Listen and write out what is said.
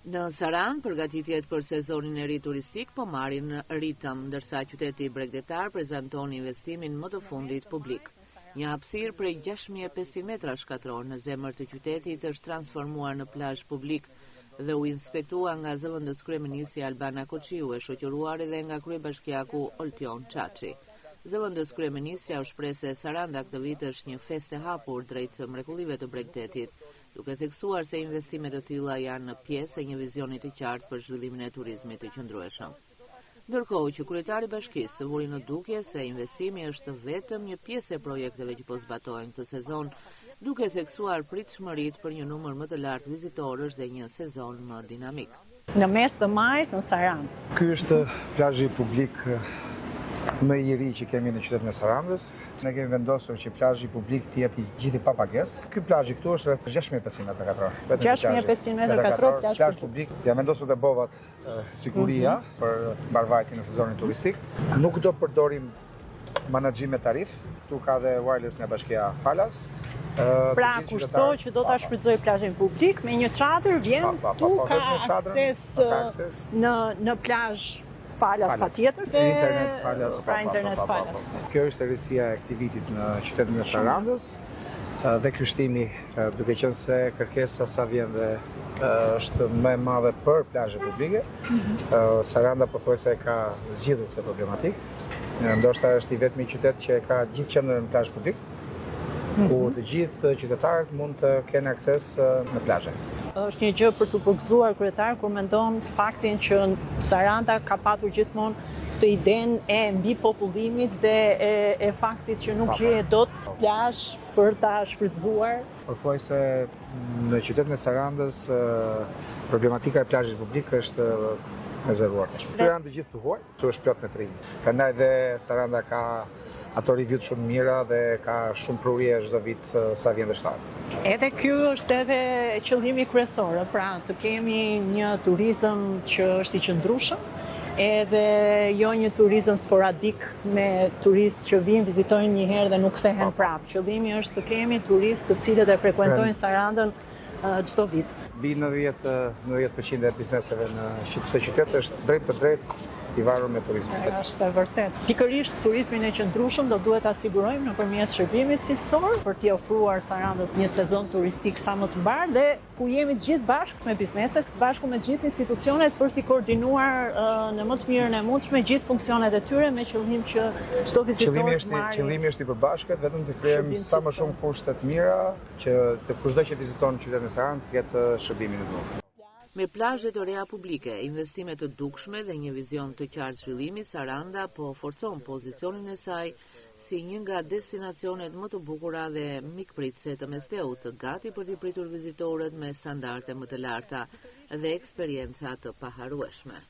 Në Sarandë, përgatitjet për sezonin e ri turistik po marrin ritëm, ndërsa qyteti bregdetar prezanton investimin më të fundit publik. Një hapësirë prej 6.500 metra shkatror në zemër të qytetit është transformuar në plazh publik dhe u inspektua nga zëvendës kryeministri Albana Koçiu, e shoqëruar edhe nga kryebashkiaku Oltion Çaçi. Zëvendës kryeministri u shpreh se Saranda këtë vit është një festë e hapur drejt mrekullive të Bregdetit, duke theksuar se investimet të tilla janë pjesë e një vizioni të qartë për zhvillimin e turizmit të qëndrueshëm. Ndërkohë që kryetari i bashkisë vuri në dukje se investimi është vetëm një pjesë e projekteve që po zbatohen këtë sezon, duke theksuar pritshmëritë për një numër më të lartë vizitorësh dhe një sezon më dinamik. Në mes të majit në Sarandë. Ky është plazhi publik më i ri që kemi në qytetin e Sarandës. Ne kemi vendosur që plazhi publik të jetë gjithë pa pagesë. Ky plazh këtu është rreth 6500 metra katror. 6500 metra katror plazh publik. Ja vendosur te bovat siguria për mbarvajtjen e sezonit turistik. Nuk do përdorim menaxhim me tarif. Tu ka dhe wireless nga bashkia Falas. Pra, kushto që do ta shfrytëzoj plazhin publik me një çadër vjen tu ka akses në plazh Falas patjetër dhe internet Falas. Internet Falas. Kjo është risia e këtij vitit në qytetin e Sarandës dhe ky shtimi, duke qenë se kërkesa sa vjen dhe është më e madhe për plazhe publike. Saranda pothuajse ka zgjidhur këtë problematik. Ndoshta është i vetmi qytet që ka gjithë qendrën në plazh publik, ku të gjithë qytetarët mund të kenë akses në plazhe. Është një gjë për të përgëzuar kryetar kur mendon faktin që Saranda ka patur gjithmonë këtë idenë e mbipopullimit dhe e faktit që nuk gjehet dot plazh për ta shfrytëzuar. Pothuajse në qytetin e Sarandës problematika e plazhit publik është rezervuar. Këto janë të gjithë thuaj, këtu është plot me trim. Prandaj dhe Saranda ka ato rivjut shumë mira dhe ka shumë prurje çdo vit sa vjen shtatë. Edhe ky është edhe qëllimi kryesor, pra të kemi një turizëm që është i qëndrueshëm, edhe jo një turizëm sporadik me turistë që vinë, vizitojnë një herë dhe nuk kthehen prapë. Qëllimi është të kemi turistë të cilët e frekuentojnë Sarandën çdo vit. Mbi 90% e bizneseve në këtë qytet është drejt për drejt i varur me turizmin. Është e vërtet. Pikërisht turizmin e qëndrueshëm do duhet ta sigurojmë nëpërmjet shërbimit cilësor për t'i ofruar Sarandës një sezon turistik sa më të mbar dhe ku jemi të gjithë bashkë me bizneset, së bashku me gjithë institucionet për t'i koordinuar në më të mirën e mundshme gjithë funksionet e tyre me qëllim që çdo vizitor të marrë. Qëllimi është i përbashkët, vetëm të krijojmë sa më shumë kushte të mira që kushdo që viziton qytetin e Sarandës të ketë shërbimin e duhur. Me plazhe të reja publike, investime të dukshme dhe një vizion të qartë zhvillimi, Saranda po forcon pozicionin e saj si një nga destinacionet më të bukura dhe mikpritëse të Mesdheut, gati për t'i pritur vizitorët me standarde më të larta dhe eksperjenca të paharrueshme.